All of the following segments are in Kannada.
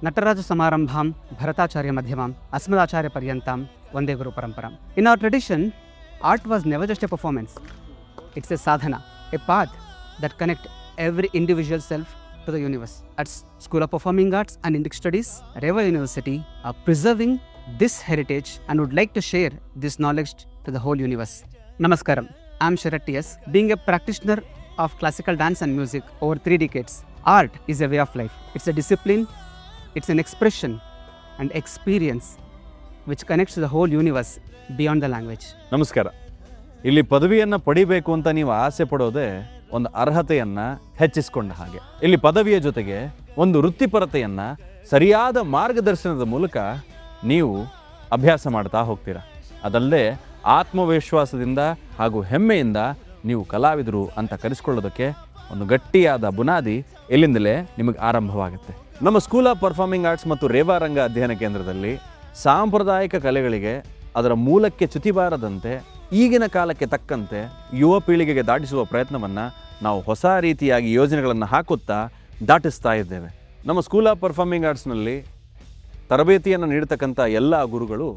ನಟರಾಜ ಸಮಾರಂಭಾಂ ಭರತಾಚಾರ್ಯ ಮಧ್ಯಮಾಂ ಅಸ್ಮದಾಚಾರ್ಯ ಪರ್ಯಂತಾಂ ಒಂದೇ ಗುರು ಪರಂಪರಾಂ. In our tradition, art was never just a performance. It's a sadhana, a path that connects every individual self to the universe. At School of Performing Arts and Indic Studies, Reva University are preserving this heritage and would like to share this knowledge to the whole universe. Namaskaram. I'm Sharat T.S. Being a practitioner of classical dance and music over 3 decades, art is a way of life. It's a discipline, it's an expression and experience which connects to the whole universe beyond the language. ನಮಸ್ಕಾರ. ಇಲ್ಲಿ ಪದವಿಯನ್ನು ಪಡಿಬೇಕು ಅಂತ ನೀವು ಆಸೆ ಪಡೋದೇ ಒಂದು ಅರ್ಹತೆಯನ್ನು ಹೆಚ್ಚಿಸಿಕೊಂಡ ಹಾಗೆ. ಇಲ್ಲಿ ಪದವಿಯ ಜೊತೆಗೆ ಒಂದು ವೃತ್ತಿಪರತೆಯನ್ನು ಸರಿಯಾದ ಮಾರ್ಗದರ್ಶನದ ಮೂಲಕ ನೀವು ಅಭ್ಯಾಸ ಮಾಡ್ತಾ ಹೋಗ್ತೀರಾ. ಅದಲ್ಲದೆ ಆತ್ಮವಿಶ್ವಾಸದಿಂದ ಹಾಗೂ ಹೆಮ್ಮೆಯಿಂದ ನೀವು ಕಲಾವಿದರು ಅಂತ ಕರೆಸ್ಕೊಳ್ಳೋದಕ್ಕೆ ಒಂದು ಗಟ್ಟಿಯಾದ ಬುನಾದಿ ಇಲ್ಲಿಂದಲೇ ನಿಮಗೆ ಆರಂಭವಾಗುತ್ತೆ. ನಮ್ಮ ಸ್ಕೂಲ್ ಆಫ್ ಪರ್ಫಾರ್ಮಿಂಗ್ ಆರ್ಟ್ಸ್ ಮತ್ತು ರೇವಾ ರಂಗ ಅಧ್ಯಯನ ಕೇಂದ್ರದಲ್ಲಿ ಸಾಂಪ್ರದಾಯಿಕ ಕಲೆಗಳಿಗೆ ಅದರ ಮೂಲಕ್ಕೆ ಚ್ಯುತಿ ಬಾರದಂತೆ ಈಗಿನ ಕಾಲಕ್ಕೆ ತಕ್ಕಂತೆ ಯುವ ಪೀಳಿಗೆಗೆ ದಾಟಿಸುವ ಪ್ರಯತ್ನವನ್ನು ನಾವು ಹೊಸ ರೀತಿಯಾಗಿ ಯೋಜನೆಗಳನ್ನು ಹಾಕುತ್ತಾ ದಾಟಿಸ್ತಾ ಇದ್ದೇವೆ. ನಮ್ಮ ಸ್ಕೂಲ್ ಆಫ್ ಪರ್ಫಾರ್ಮಿಂಗ್ ಆರ್ಟ್ಸ್ನಲ್ಲಿ ತರಬೇತಿಯನ್ನು ನೀಡತಕ್ಕಂಥ ಎಲ್ಲ ಗುರುಗಳು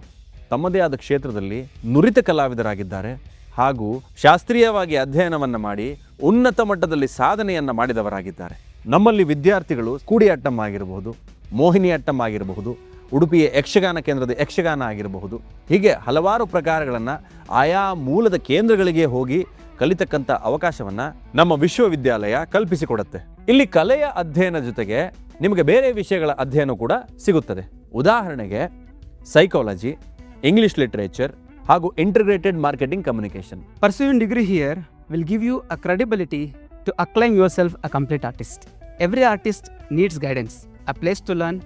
ತಮ್ಮದೇ ಆದ ಕ್ಷೇತ್ರದಲ್ಲಿ ನುರಿತ ಕಲಾವಿದರಾಗಿದ್ದಾರೆ ಹಾಗೂ ಶಾಸ್ತ್ರೀಯವಾಗಿ ಅಧ್ಯಯನವನ್ನು ಮಾಡಿ ಉನ್ನತ ಮಟ್ಟದಲ್ಲಿ ಸಾಧನೆಯನ್ನು ಮಾಡಿದವರಾಗಿದ್ದಾರೆ. ನಮ್ಮಲ್ಲಿ ವಿದ್ಯಾರ್ಥಿಗಳು ಕೂಡಿಯಾಟ್ಟಂ ಆಗಿರಬಹುದು, ಮೋಹಿನಿ ಅಟ್ಟಂ ಆಗಿರಬಹುದು, ಉಡುಪಿಯ ಯಕ್ಷಗಾನ ಕೇಂದ್ರದ ಯಕ್ಷಗಾನ ಆಗಿರಬಹುದು, ಹೀಗೆ ಹಲವಾರು ಪ್ರಕಾರಗಳನ್ನು ಆಯಾ ಮೂಲದ ಕೇಂದ್ರಗಳಿಗೆ ಹೋಗಿ ಕಲಿತಕ್ಕಂಥ ಅವಕಾಶವನ್ನು ನಮ್ಮ ವಿಶ್ವವಿದ್ಯಾಲಯ ಕಲ್ಪಿಸಿಕೊಡುತ್ತೆ. ಇಲ್ಲಿ ಕಲೆಯ ಅಧ್ಯಯನ ಜೊತೆಗೆ ನಿಮಗೆ ಬೇರೆ ವಿಷಯಗಳ ಅಧ್ಯಯನ ಕೂಡ ಸಿಗುತ್ತದೆ. ಉದಾಹರಣೆಗೆ ಸೈಕಾಲಜಿ, ಇಂಗ್ಲಿಷ್ ಲಿಟರೇಚರ್ ಹಾಗೂ integrated marketing communication. Pursuing degree here will give you a credibility to acclaim yourself a complete artist. Every artist needs guidance, a place to learn,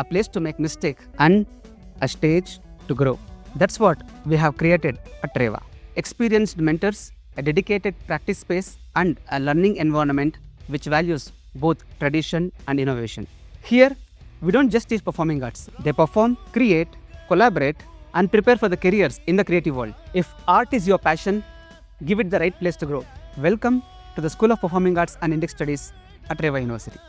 a place to make mistake and a stage to grow. That's what we have created at Reva. Experienced mentors, a dedicated practice space and a learning environment which values both tradition and innovation. Here, we don't just teach performing arts. They perform, create, collaborate and prepare for the careers in the creative world. If art is your passion, give it the right place to grow. Welcome to the School of Performing Arts and Indic Studies at Reva University.